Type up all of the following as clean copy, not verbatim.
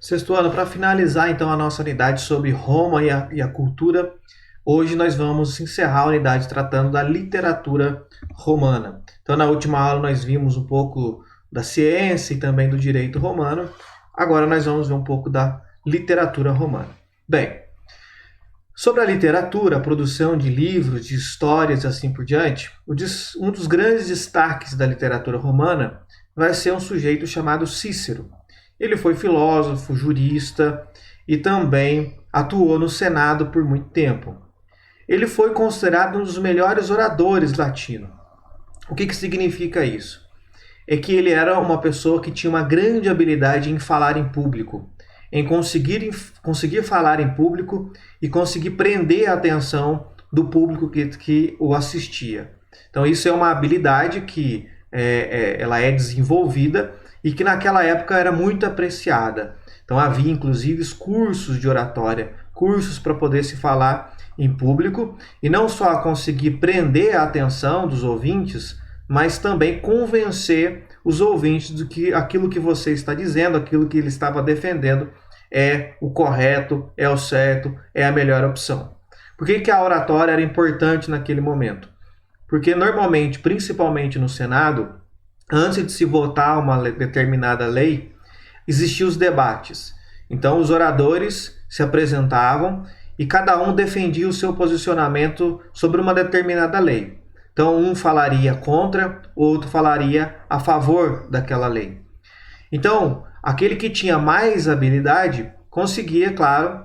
Sexto ano, para finalizar então a nossa unidade sobre Roma e a cultura, hoje nós vamos encerrar a unidade tratando da literatura romana. Então, na última aula nós vimos um pouco da ciência e também do direito romano. Agora nós vamos ver um pouco da literatura romana. Bem, sobre a literatura, a produção de livros, de histórias e assim por diante, um dos grandes destaques da literatura romana vai ser um sujeito chamado Cícero. Ele foi filósofo, jurista e também atuou no Senado por muito tempo. Ele foi considerado um dos melhores oradores latinos. O que significa isso? É que ele era uma pessoa que tinha uma grande habilidade em falar em público, em conseguir falar em público e conseguir prender a atenção do público que o assistia. Então isso é uma habilidade que ela é desenvolvida e que naquela época era muito apreciada. Então havia inclusive cursos de oratória, cursos para poder se falar em público e não só conseguir prender a atenção dos ouvintes, mas também convencer os ouvintes de que aquilo que você está dizendo, aquilo que ele estava defendendo é o correto, é o certo, é a melhor opção. Por que a oratória era importante naquele momento? Porque normalmente, principalmente no Senado, antes de se votar uma determinada lei, existiam os debates. Então os oradores se apresentavam e cada um defendia o seu posicionamento sobre uma determinada lei. Então um falaria contra, o outro falaria a favor daquela lei. Então, aquele que tinha mais habilidade conseguia, claro,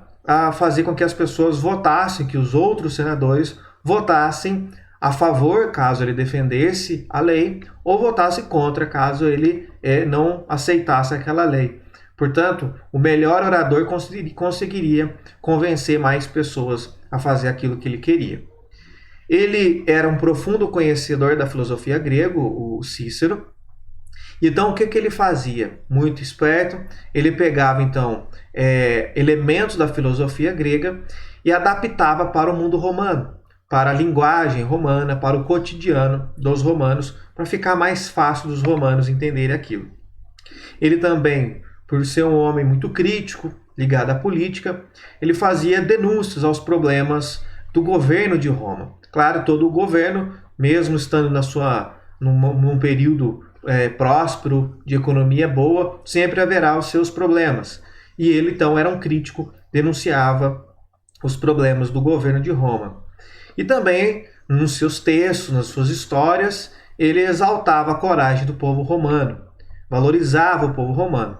fazer com que as pessoas votassem, que os outros senadores votassem a favor, caso ele defendesse a lei, ou votasse contra, caso ele não aceitasse aquela lei. Portanto, o melhor orador conseguiria convencer mais pessoas a fazer aquilo que ele queria. Ele era um profundo conhecedor da filosofia grega, o Cícero. Então, o que ele fazia? Muito esperto, ele pegava, então, elementos da filosofia grega e adaptava para o mundo romano, para a linguagem romana, para o cotidiano dos romanos, para ficar mais fácil dos romanos entenderem aquilo. Ele também, por ser um homem muito crítico, ligado à política, ele fazia denúncias aos problemas do governo de Roma. Claro, todo o governo, mesmo estando num período próspero, de economia boa, sempre haverá os seus problemas. E ele, então, era um crítico, denunciava os problemas do governo de Roma. E também, nos seus textos, nas suas histórias, ele exaltava a coragem do povo romano, valorizava o povo romano.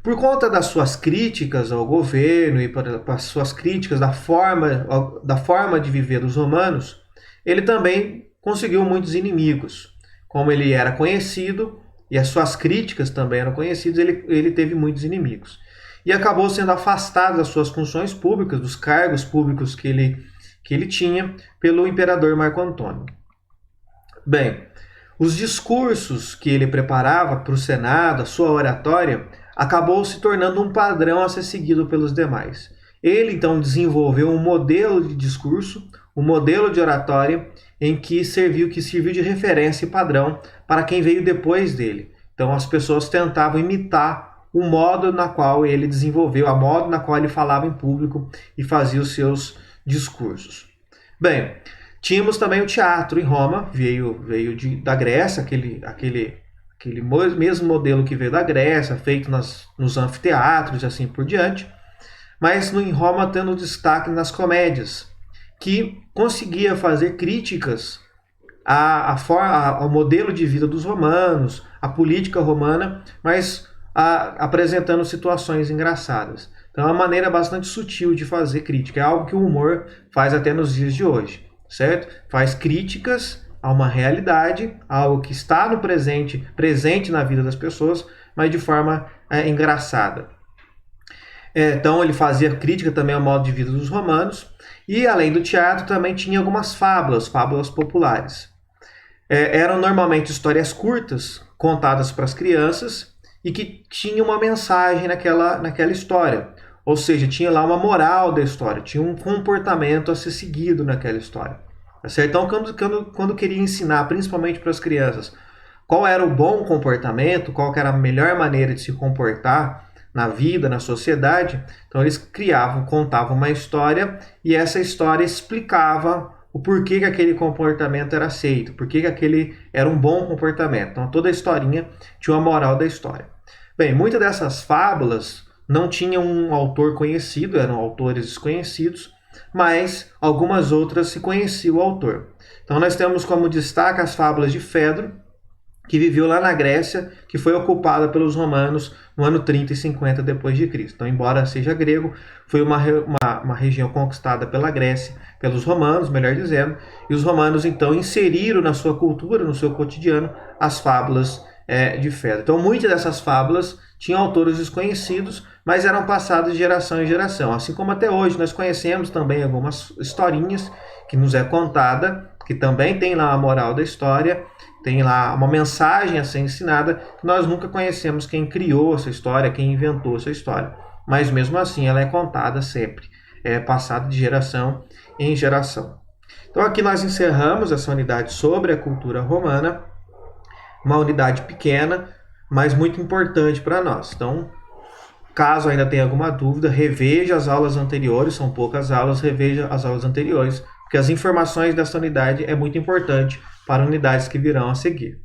Por conta das suas críticas ao governo e para as suas críticas da forma de viver dos romanos, ele também conseguiu muitos inimigos. Como ele era conhecido e as suas críticas também eram conhecidas, ele teve muitos inimigos. E acabou sendo afastado das suas funções públicas, dos cargos públicos que ele tinha, pelo imperador Marco Antônio. Bem, os discursos que ele preparava para o Senado, a sua oratória, acabou se tornando um padrão a ser seguido pelos demais. Ele, então, desenvolveu um modelo de discurso, um modelo de oratória, em que serviu de referência e padrão para quem veio depois dele. Então, as pessoas tentavam imitar o modo na qual ele desenvolveu, a modo na qual ele falava em público e fazia os seus discursos. Bem, tínhamos também o teatro em Roma, veio da Grécia, aquele mesmo modelo que veio da Grécia, feito nos anfiteatros e assim por diante, mas em Roma tendo destaque nas comédias, que conseguia fazer críticas ao modelo de vida dos romanos, à política romana, mas apresentando situações engraçadas. Então é uma maneira bastante sutil de fazer crítica, é algo que o humor faz até nos dias de hoje, certo? Faz críticas a uma realidade, algo que está no presente na vida das pessoas, mas de forma engraçada. Então ele fazia crítica também ao modo de vida dos romanos, e além do teatro também tinha algumas fábulas populares. Eram normalmente histórias curtas, contadas para as crianças, e que tinham uma mensagem naquela história. Ou seja, tinha lá uma moral da história, tinha um comportamento a ser seguido naquela história. Certo? Então, quando queria ensinar, principalmente para as crianças, qual era o bom comportamento, qual era a melhor maneira de se comportar na vida, na sociedade. Então eles contavam uma história e essa história explicava o porquê que aquele comportamento era aceito, porquê que aquele era um bom comportamento. Então toda a historinha tinha uma moral da história. Bem, muitas dessas fábulas não tinham um autor conhecido, eram autores desconhecidos, mas algumas outras se conhecia o autor. Então nós temos como destaque as fábulas de Fedro, que viveu lá na Grécia, que foi ocupada pelos romanos no ano 30 e 50 depois de Cristo. Então, embora seja grego, foi uma região conquistada pela Grécia, pelos romanos, melhor dizendo, e os romanos então inseriram na sua cultura, no seu cotidiano, as fábulas de Fedro. Então, muitas dessas fábulas tinham autores desconhecidos, mas eram passadas de geração em geração. Assim como até hoje nós conhecemos também algumas historinhas que nos é contada, que também tem lá a moral da história, tem lá uma mensagem a ser ensinada, que nós nunca conhecemos quem criou essa história, quem inventou essa história. Mas mesmo assim ela é contada sempre, é passada de geração em geração. Então aqui nós encerramos essa unidade sobre a cultura romana, uma unidade pequena, mas muito importante para nós. Então, caso ainda tenha alguma dúvida, reveja as aulas anteriores, são poucas aulas, reveja as aulas anteriores, porque as informações dessa unidade é muito importante para unidades que virão a seguir.